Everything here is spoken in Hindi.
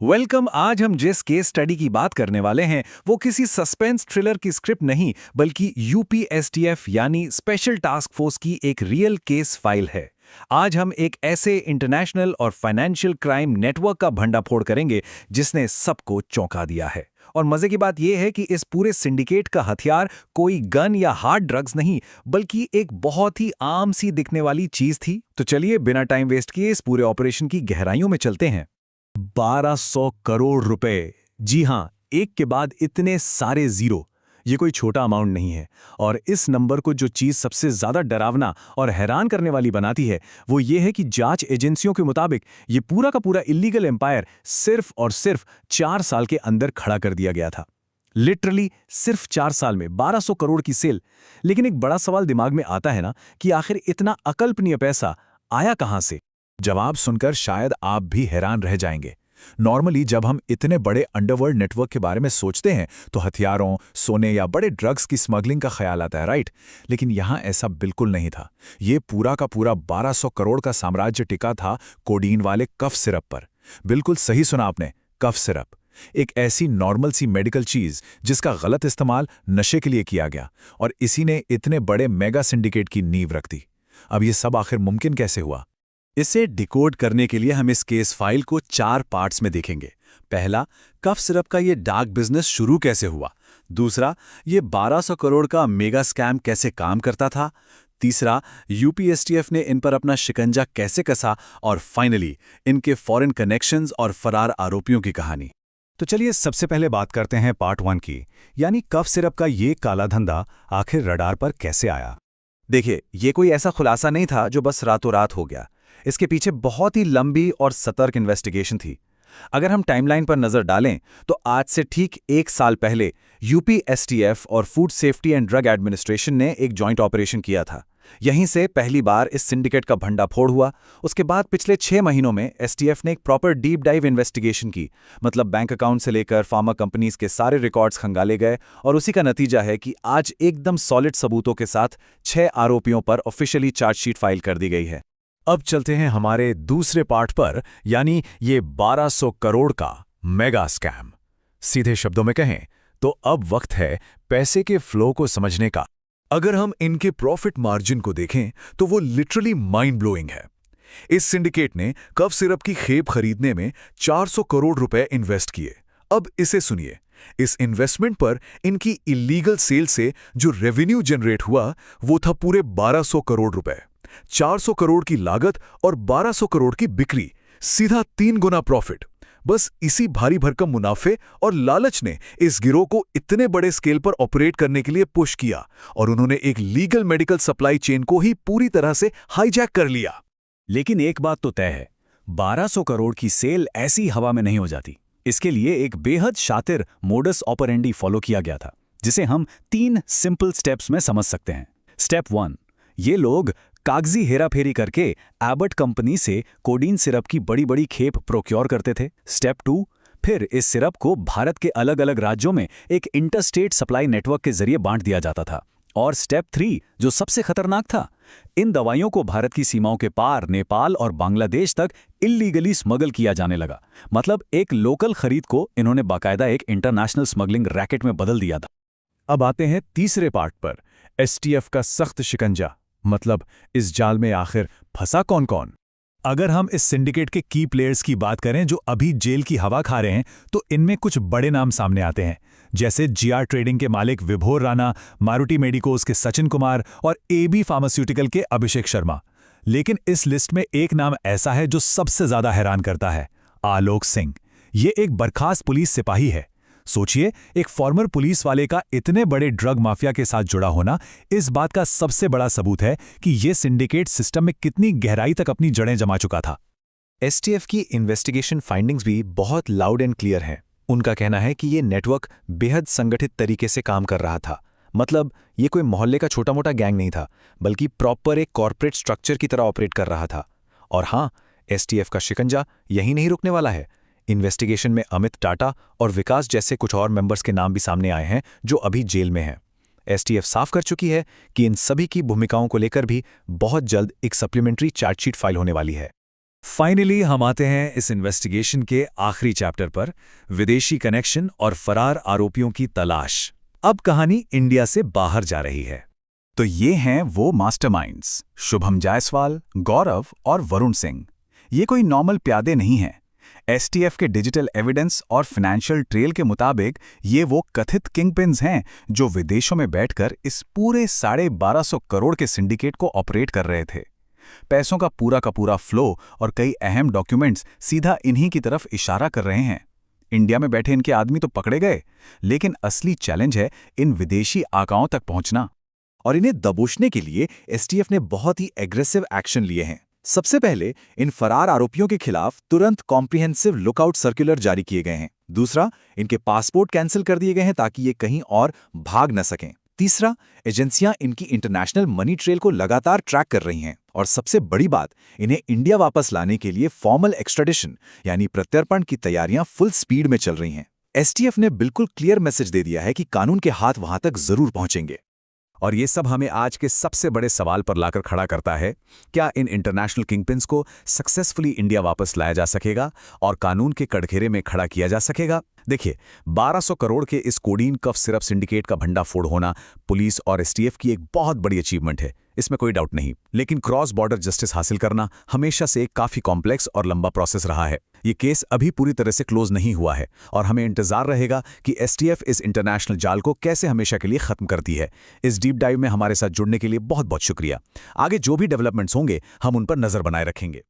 वेलकम। आज हम जिस केस स्टडी की बात करने वाले हैं वो किसी सस्पेंस थ्रिलर की स्क्रिप्ट नहीं बल्कि यूपीएसटीएफ यानी स्पेशल टास्क फोर्स की एक रियल केस फाइल है। आज हम एक ऐसे इंटरनेशनल और फाइनेंशियल क्राइम नेटवर्क का भंडाफोड़ करेंगे जिसने सबको चौंका दिया है। और मजे की बात यह है कि इस पूरे सिंडिकेट का हथियार कोई गन या हार्ड ड्रग्स नहीं बल्कि एक बहुत ही आम सी दिखने वाली चीज थी। तो चलिए बिना टाइम वेस्ट किए इस पूरे ऑपरेशन की गहराइयों में चलते हैं। 1200 करोड़ रुपए। जी हां, एक के बाद इतने सारे जीरो। ये कोई छोटा अमाउंट नहीं है। और इस नंबर को जो चीज सबसे ज्यादा डरावना और हैरान करने वाली बनाती है वो ये है कि जांच एजेंसियों के मुताबिक ये पूरा का पूरा इलीगल एम्पायर सिर्फ और सिर्फ 4 साल के अंदर खड़ा कर दिया गया था। लिटरली सिर्फ 4 साल में 1200 करोड़ की सेल। लेकिन एक बड़ा सवाल दिमाग में आता है ना कि आखिर इतना अकल्पनीय पैसा आया कहां से। जवाब सुनकर शायद आप भी हैरान रह जाएंगे। नॉर्मली जब हम इतने बड़े अंडरवर्ल्ड नेटवर्क के बारे में सोचते हैं तो हथियारों, सोने या बड़े ड्रग्स की स्मगलिंग का ख्याल आता है, राइट? लेकिन यहां ऐसा बिल्कुल नहीं था। ये पूरा का पूरा 1200 करोड़ का साम्राज्य टिका था कोडीन वाले कफ सिरप पर। बिल्कुल सही सुना आपने, कफ सिरप। एक ऐसी नॉर्मल सी मेडिकल चीज जिसका गलत इस्तेमाल नशे के लिए किया गया और इसी ने इतने बड़े मेगा सिंडिकेट की नींव रख दी। अब ये सब आखिर मुमकिन कैसे हुआ? इसे डिकोड करने के लिए हम इस केस फाइल को 4 पार्ट्स में देखेंगे। पहला, कफ सिरप का ये डार्क बिजनेस शुरू कैसे हुआ। दूसरा, ये 1200 करोड़ का मेगा स्कैम कैसे काम करता था। तीसरा, यूपीएसटीएफ ने इन पर अपना शिकंजा कैसे कसा। और फाइनली, इनके फॉरेन कनेक्शंस और फरार आरोपियों की कहानी। तो चलिए सबसे पहले बात करते हैं पार्ट 1 की, यानी कफ सिरप का ये काला धंधा आखिर रडार पर कैसे आया। देखिए, ये कोई ऐसा खुलासा नहीं था जो बस रातों रात हो गया। इसके पीछे बहुत ही लंबी और सतर्क इन्वेस्टिगेशन थी। अगर हम टाइमलाइन पर नजर डालें तो आज से ठीक 1 साल पहले यूपीएसटीएफ और food safety and drug administration ने एक जॉइंट ऑपरेशन किया था। यहीं से पहली बार इस सिंडिकेट का भंडाफोड़ हुआ। उसके बाद पिछले 6 महीनों में एसटीएफ ने एक प्रॉपर डीप डाइव इन्वेस्टिगेशन की। मतलब बैंक अकाउंट से लेकर फार्मा कंपनीज के सारे रिकॉर्ड्स खंगाले गए और उसी का नतीजा है कि आज एकदम सॉलिड सबूतों के साथ 6 आरोपियों पर ऑफिशियली चार्जशीट फाइल कर दी गई है। अब चलते हैं हमारे दूसरे पार्ट पर, यानी ये 1200 करोड़ का मेगा स्कैम। सीधे शब्दों में कहें तो अब वक्त है पैसे के फ्लो को समझने का। अगर हम इनके प्रॉफिट मार्जिन को देखें तो वो लिटरली माइंड ब्लोइंग है। इस सिंडिकेट ने कफ सिरप की खेप खरीदने में 400 करोड़ रुपए इन्वेस्ट किए। अब इसे सुनिए, इस इन्वेस्टमेंट पर इनकी इलीगल सेल से जो रेवेन्यू जनरेट हुआ वो था पूरे 1200 करोड़ रुपए। 400 करोड़ की लागत और 1200 करोड़ की बिक्री, सीधा 3 गुना प्रॉफिट। बस इसी भारी भरकम मुनाफे और लालच ने इस गिरोह को इतने बड़े स्केल पर ऑपरेट करने के लिए पुश किया और उन्होंने एक लीगल मेडिकल सप्लाई चेन को ही पूरी तरह से हाईजैक कर लिया। लेकिन एक बात तो तय है, 1200 करोड़ की सेल ऐसी हवा में नहीं हो जाती। इसके लिए एक बेहद शातिर मोडस ऑपरेंडी फॉलो किया गया था, जिसे हम 3 सिंपल स्टेप्स में समझ सकते हैं। स्टेप 1, ये लोग कागजी हेराफेरी करके एबट कंपनी से कोडीन सिरप की बड़ी बड़ी खेप प्रोक्योर करते थे। स्टेप 2, फिर इस सिरप को भारत के अलग अलग राज्यों में एक इंटरस्टेट सप्लाई नेटवर्क के जरिए बांट दिया जाता था। और स्टेप 3, जो सबसे खतरनाक था, इन दवाइयों को भारत की सीमाओं के पार नेपाल और बांग्लादेश तक इल्लीगली स्मगल किया जाने लगा। मतलब एक लोकल खरीद को इन्होंने बाकायदा एक इंटरनेशनल स्मगलिंग रैकेट में बदल दिया था। अब आते हैं तीसरे पार्ट पर, एसटीएफ का सख्त शिकंजा। मतलब इस जाल में आखिर फंसा कौन कौन। अगर हम इस सिंडिकेट के की प्लेयर्स की बात करें जो अभी जेल की हवा खा रहे हैं तो इनमें कुछ बड़े नाम सामने आते हैं, जैसे जीआर ट्रेडिंग के मालिक विभोर राणा, मारुति मेडिकोज के सचिन कुमार और एबी फार्मास्यूटिकल के अभिषेक शर्मा। लेकिन इस लिस्ट में एक नाम ऐसा है जो सबसे ज्यादा हैरान करता है, आलोक सिंह। ये एक बर्खास्त पुलिस सिपाही है। सोचिए, एक फॉर्मर पुलिस वाले का इतने बड़े ड्रग माफिया के साथ जुड़ा होना इस बात का सबसे बड़ा सबूत है कि यह सिंडिकेट सिस्टम में कितनी गहराई तक अपनी जड़ें जमा चुका था। एसटीएफ की इन्वेस्टिगेशन फाइंडिंग्स भी बहुत लाउड एंड क्लियर हैं। उनका कहना है कि यह नेटवर्क बेहद संगठित तरीके से काम कर रहा था। मतलब ये कोई मोहल्ले का छोटा मोटा गैंग नहीं था, बल्कि प्रॉपर एक कॉर्पोरेट स्ट्रक्चर की तरह ऑपरेट कर रहा था। और हाँ, एसटीएफ का शिकंजा यही नहीं रुकने वाला है। इन्वेस्टिगेशन में अमित टाटा और विकास जैसे कुछ और मेंबर्स के नाम भी सामने आए हैं जो अभी जेल में हैं। एसटीएफ साफ कर चुकी है कि इन सभी की भूमिकाओं को लेकर भी बहुत जल्द एक सप्लीमेंट्री चार्जशीट फाइल होने वाली है। फाइनली हम आते हैं इस इन्वेस्टिगेशन के आखिरी चैप्टर पर, विदेशी कनेक्शन और फरार आरोपियों की तलाश। अब कहानी इंडिया से बाहर जा रही है। तो ये हैं वो मास्टरमाइंड्स, शुभम जायसवाल, गौरव और वरुण सिंह। ये कोई नॉर्मल प्यादे नहीं हैं। एसटीएफ के डिजिटल एविडेंस और फाइनेंशियल ट्रेल के मुताबिक ये वो कथित किंगपिन्स हैं जो विदेशों में बैठकर इस पूरे 1250 करोड़ के सिंडिकेट को ऑपरेट कर रहे थे। पैसों का पूरा फ्लो और कई अहम डॉक्यूमेंट्स सीधा इन्हीं की तरफ इशारा कर रहे हैं। इंडिया में बैठे इनके आदमी तो पकड़े गए, लेकिन असली चैलेंज है इन विदेशी आकाओं तक पहुंचना। और इन्हें दबोचने के लिए एसटीएफ ने बहुत ही एग्रेसिव एक्शन लिए हैं। सबसे पहले इन फरार आरोपियों के खिलाफ तुरंत कॉम्प्रिहेंसिव लुकआउट सर्कुलर जारी किए गए हैं। दूसरा, इनके पासपोर्ट कैंसिल कर दिए गए हैं ताकि ये कहीं और भाग न सकें। तीसरा, एजेंसियां इनकी इंटरनेशनल मनी ट्रेल को लगातार ट्रैक कर रही हैं। और सबसे बड़ी बात, इन्हें इंडिया वापस लाने के लिए फॉर्मल एक्स्ट्राडिशन यानी प्रत्यर्पण की तैयारियां फुल स्पीड में चल रही हैं। एसटीएफ ने बिल्कुल क्लियर मैसेज दे दिया है कि कानून के हाथ वहां तक जरूर पहुंचेंगे। और ये सब हमें आज के सबसे बड़े सवाल पर लाकर खड़ा करता है, क्या इन इंटरनेशनल किंगपिन्स को सक्सेसफुली इंडिया वापस लाया जा सकेगा और कानून के कटघरे में खड़ा किया जा सकेगा? देखिए, 1200 करोड़ के इस कोडीन कफ सिरप सिंडिकेट का भंडाफोड़ होना पुलिस और एसटीएफ की एक बहुत बड़ी अचीवमेंट है, इसमें कोई डाउट नहीं। लेकिन क्रॉस बॉर्डर जस्टिस हासिल करना हमेशा से एक काफी कॉम्प्लेक्स और लंबा प्रोसेस रहा है। ये केस अभी पूरी तरह से क्लोज नहीं हुआ है और हमें इंतजार रहेगा कि एसटीएफ इस इंटरनेशनल जाल को कैसे हमेशा के लिए खत्म करती है। इस डीप डाइव में हमारे साथ जुड़ने के लिए बहुत बहुत शुक्रिया। आगे जो भी डेवलपमेंट्स होंगे हम उन पर नजर बनाए रखेंगे।